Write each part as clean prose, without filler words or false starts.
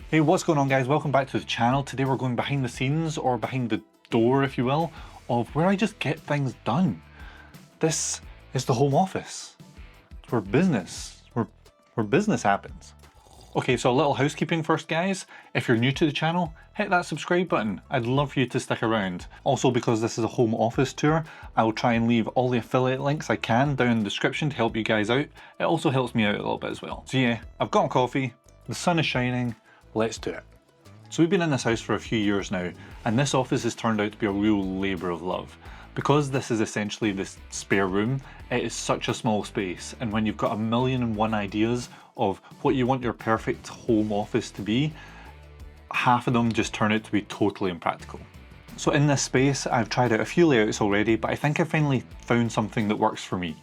Hey, what's going on guys? Welcome back to the channel. Today we're going behind the scenes, or behind the door if you will, of where I just get things done. This is the home office. It's where business happens. Okay, so a little housekeeping first guys. If you're new to the channel, hit that subscribe button. I'd love for you to stick around. Also, because this is a home office tour, I will try and leave all the affiliate links I can down in the description to help you guys out. It also helps me out a little bit as well. So yeah, I've got coffee, the sun is shining, let's do it. So we've been in this house for a few years now, and this office has turned out to be a real labour of love. Because this is essentially this spare room, it is such a small space, and when you've got 1,000,001 ideas of what you want your perfect home office to be, half of them just turn out to be totally impractical. So in this space, I've tried out a few layouts already, but I think I finally found something that works for me.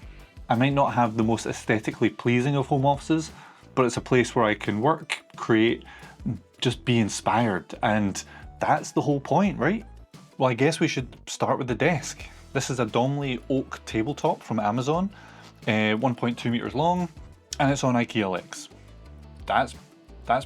I might not have the most aesthetically pleasing of home offices, but it's a place where I can work, create, just be inspired, and that's the whole point, right? Well, I guess we should start with the desk. This is a Domley oak tabletop from Amazon, 1.2 meters long, and it's on IKEA legs. That's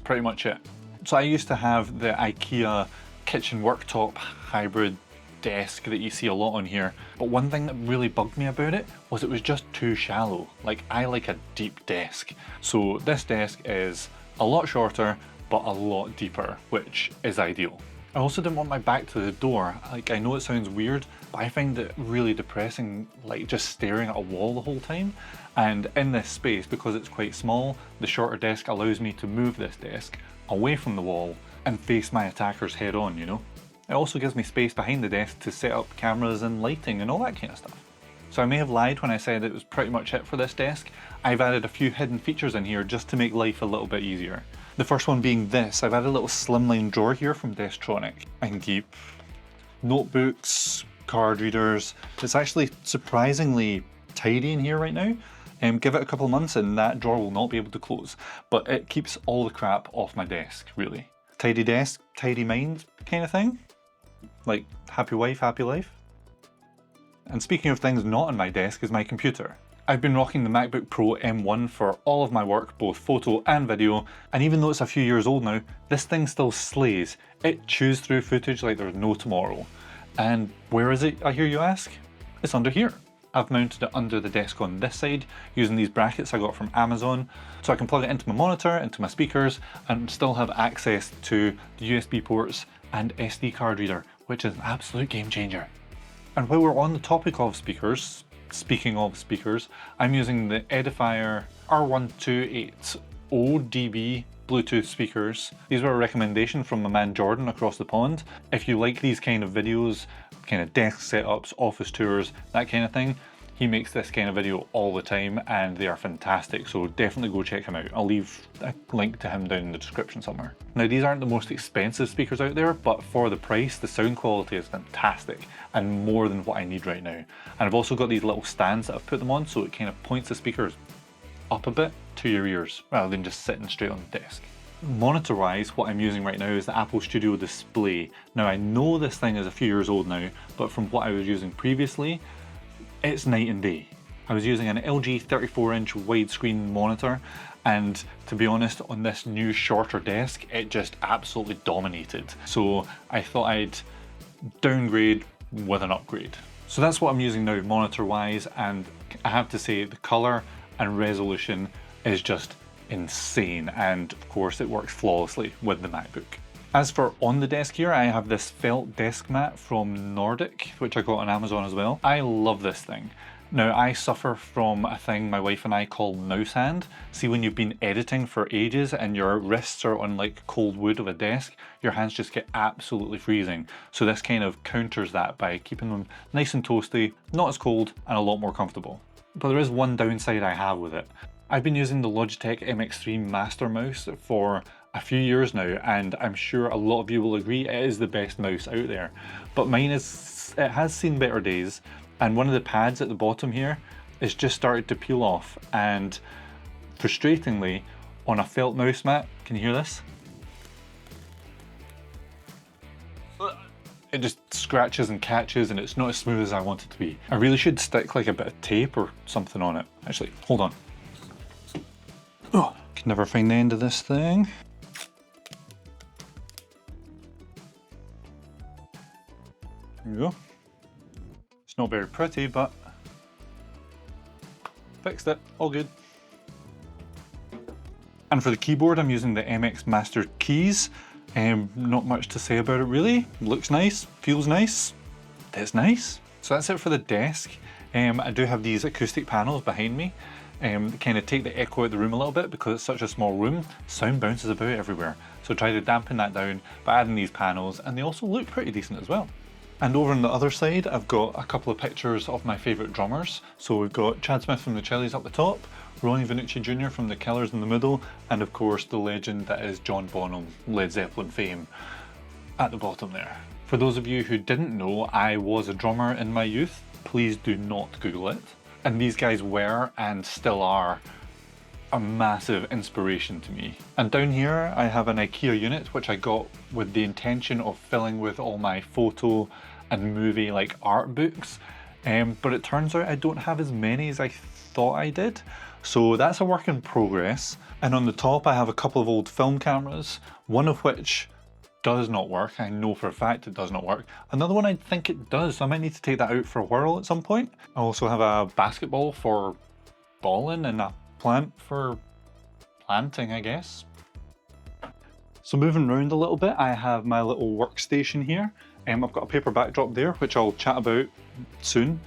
pretty much it. So I used to have the IKEA kitchen worktop hybrid desk that you see a lot on here, but one thing that really bugged me about it was it was just too shallow. Like, I like a deep desk. So this desk is a lot shorter, but a lot deeper, which is ideal. I also didn't want my back to the door. Like, I know it sounds weird, but I find it really depressing, like just staring at a wall the whole time. And in this space, because it's quite small, the shorter desk allows me to move this desk away from the wall and face my attackers head on, you know? It also gives me space behind the desk to set up cameras and lighting and all that kind of stuff. So I may have lied when I said it was pretty much it for this desk. I've added a few hidden features in here just to make life a little bit easier. The first one being this. I've added a little slimline drawer here from Desktronix. I can keep notebooks, card readers. It's actually surprisingly tidy in here right now. Give it a couple of months and that drawer will not be able to close, but it keeps all the crap off my desk, really. Tidy desk, tidy mind kind of thing. Like, happy wife, happy life. And speaking of things not on my desk is my computer. I've been rocking the MacBook Pro M1 for all of my work, both photo and video, and even though it's a few years old now, this thing still slays. It chews through footage like there's no tomorrow. And where is it, I hear you ask? It's under here. I've mounted it under the desk on this side using these brackets I got from Amazon, so I can plug it into my monitor, into my speakers, and still have access to the USB ports and SD card reader, which is an absolute game changer. And while we're on the topic of speakers, speaking of speakers, I'm using the Edifier R1280DB Bluetooth speakers. These were a recommendation from my man Jordan across the pond. If you like these kind of videos, kind of desk setups, office tours, that kind of thing, he makes this kind of video all the time and they are fantastic, so definitely go check him out. I'll leave a link to him down in the description somewhere. Now, these aren't the most expensive speakers out there, but for the price, the sound quality is fantastic and more than what I need right now. And I've also got these little stands that I've put them on, so it kind of points the speakers up a bit to your ears rather than just sitting straight on the desk. Monitor wise, what I'm using right now is the Apple Studio Display. Now, I know this thing is a few years old now, but from what I was using previously, it's night and day. I was using an LG 34-inch widescreen monitor, and to be honest, on this new shorter desk, it just absolutely dominated. So I thought I'd downgrade with an upgrade. So that's what I'm using now monitor wise, and I have to say the color and resolution is just insane, and of course it works flawlessly with the MacBook. As for on the desk here, I have this felt desk mat from Nordic, which I got on Amazon as well. I love this thing. Now, I suffer from a thing my wife and I call mouse hand. See, when you've been editing for ages and your wrists are on like cold wood of a desk, your hands just get absolutely freezing. So this kind of counters that by keeping them nice and toasty, not as cold, and a lot more comfortable. But there is one downside I have with it. I've been using the Logitech MX3 Master Mouse for a few years now, and I'm sure a lot of you will agree it is the best mouse out there. But mine it has seen better days, and one of the pads at the bottom here is just started to peel off, and frustratingly, on a felt mouse mat, can you hear this? It just scratches and catches, and it's not as smooth as I want it to be. I really should stick like a bit of tape or something on it. Actually, hold on. Oh, can never find the end of this thing. There we go. It's not very pretty, but fixed it, all good. And for the keyboard, I'm using the MX Master keys. Not much to say about it really. Looks nice, feels nice, it's nice. So that's it for the desk. I do have these acoustic panels behind me. Kind of take the echo out of the room a little bit because it's such a small room. Sound bounces about everywhere. So try to dampen that down by adding these panels, and they also look pretty decent as well. And over on the other side, I've got a couple of pictures of my favourite drummers. So we've got Chad Smith from the Chili's up the top, Ronnie Vannucci Jr. from the Killers in the middle, and of course the legend that is John Bonham, Led Zeppelin fame, at the bottom there. For those of you who didn't know, I was a drummer in my youth. Please do not Google it. And these guys were, and still are, a massive inspiration to me. And down here I have an IKEA unit which I got with the intention of filling with all my photo and movie like art books, but it turns out I don't have as many as I thought I did, so that's a work in progress. And on the top I have a couple of old film cameras, one of which does not work. I know for a fact it does not work. Another one I think it does, so I might need to take that out for a whirl at some point. I also have a basketball for balling and a plant for planting, I guess. So moving around a little bit, I have my little workstation here. I've got a paper backdrop there, which I'll chat about soon.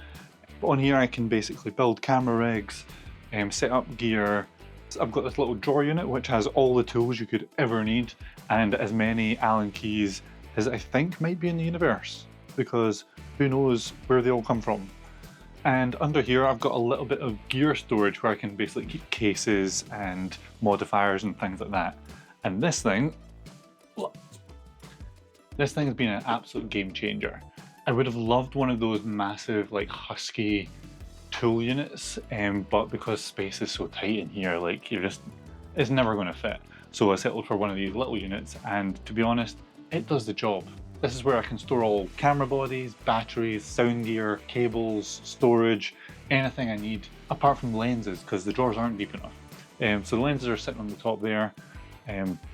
But on here I can basically build camera rigs, set up gear. I've got this little drawer unit which has all the tools you could ever need, and as many Allen keys as I think might be in the universe, because who knows where they all come from. And under here I've got a little bit of gear storage where I can basically keep cases and modifiers and things like that. And this thing has been an absolute game changer. I would have loved one of those massive like husky tool units, but because space is so tight in here, like it's never going to fit. So I settled for one of these little units, and to be honest, it does the job. This is where I can store all camera bodies, batteries, sound gear, cables, storage, anything I need, apart from lenses, because the drawers aren't deep enough. So the lenses are sitting on the top there,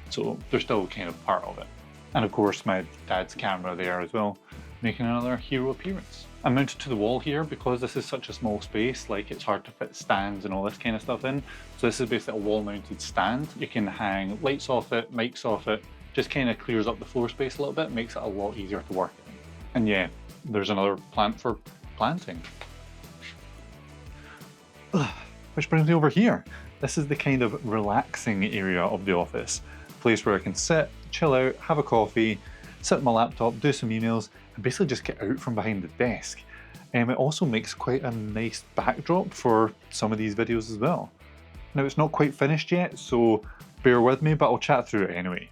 so they're still kind of part of it. And of course my dad's camera there as well, making another hero appearance. I'm mounted to the wall here because this is such a small space, like it's hard to fit stands and all this kind of stuff in. So this is basically a wall mounted stand. You can hang lights off it, mics off it, just kind of clears up the floor space a little bit, makes it a lot easier to work in. And yeah, there's another plant for planting. Which brings me over here. This is the kind of relaxing area of the office. A place where I can sit, chill out, have a coffee, sit on my laptop, do some emails, and basically just get out from behind the desk. It also makes quite a nice backdrop for some of these videos as well. Now it's not quite finished yet, so bear with me, but I'll chat through it anyway.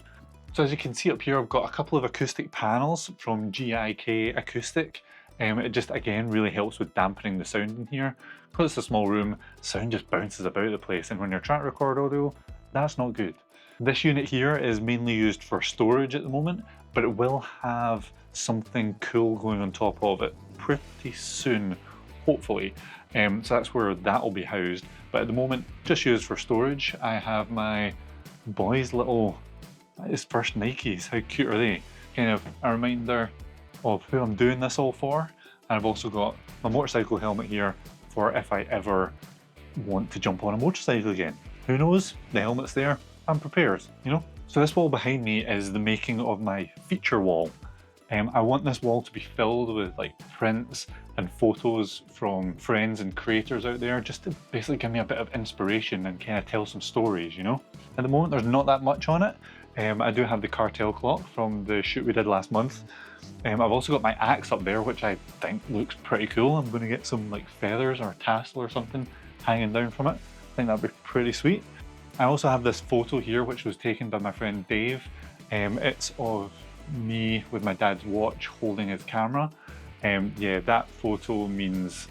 So as you can see up here, I've got a couple of acoustic panels from GIK Acoustic. It just, again, really helps with dampening the sound in here. Because it's a small room, sound just bounces about the place, and when you're trying to record audio, that's not good. This unit here is mainly used for storage at the moment, but it will have something cool going on top of it pretty soon, hopefully. So that's where that will be housed. But at the moment, just used for storage. I have my boy's little, his first Nikes. How cute are they? Kind of a reminder of who I'm doing this all for. And I've also got my motorcycle helmet here for if I ever want to jump on a motorcycle again. Who knows? The helmet's there. I'm prepared, you know? So this wall behind me is the making of my feature wall. I want this wall to be filled with like prints and photos from friends and creators out there, just to basically give me a bit of inspiration and kind of tell some stories, you know? At the moment there's not that much on it. I do have the cartel clock from the shoot we did last month, I've also got my axe up there, which I think looks pretty cool. I'm going to get some like feathers or a tassel or something hanging down from it. I think that'd be pretty sweet. I also have this photo here, which was taken by my friend Dave. It's of me with my dad's watch holding his camera. Yeah, that photo means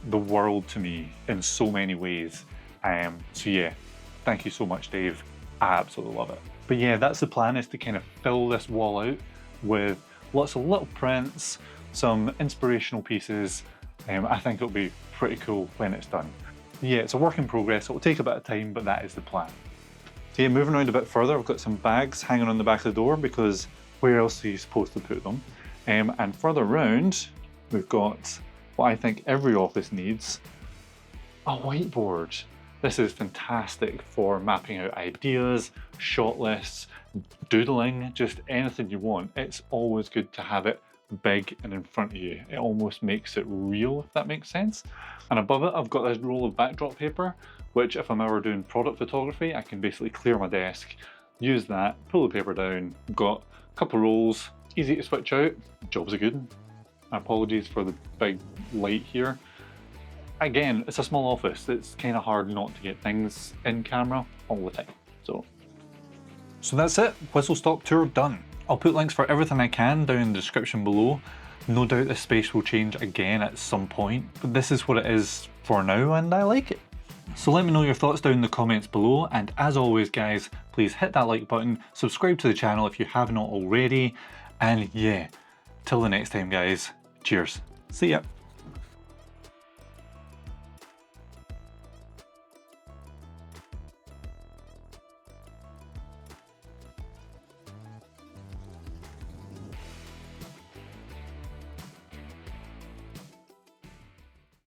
the world to me in so many ways. So yeah, thank you so much, Dave. I absolutely love it. But yeah, that's the plan, is to kind of fill this wall out with lots of little prints, some inspirational pieces. I think it'll be pretty cool when it's done. Yeah, it's a work in progress. It'll take a bit of time, but that is the plan. So yeah, moving around a bit further, I've got some bags hanging on the back of the door because where else are you supposed to put them? And further round, we've got what I think every office needs, a whiteboard. This is fantastic for mapping out ideas, shot lists, doodling, just anything you want. It's always good to have it big and in front of you. It almost makes it real, if that makes sense. And above it, I've got this roll of backdrop paper, which if I'm ever doing product photography, I can basically clear my desk, use that, pull the paper down. I've got a couple of rolls, easy to switch out, jobs are good. Apologies for the big light here. Again, it's a small office. It's kind of hard not to get things in camera all the time. So that's it, whistle stop tour done. I'll put links for everything I can down in the description below. No doubt this space will change again at some point, but this is what it is for now and I like it. So let me know your thoughts down in the comments below, and as always guys, please hit that like button, subscribe to the channel if you have not already, and yeah, till the next time guys, cheers. See ya.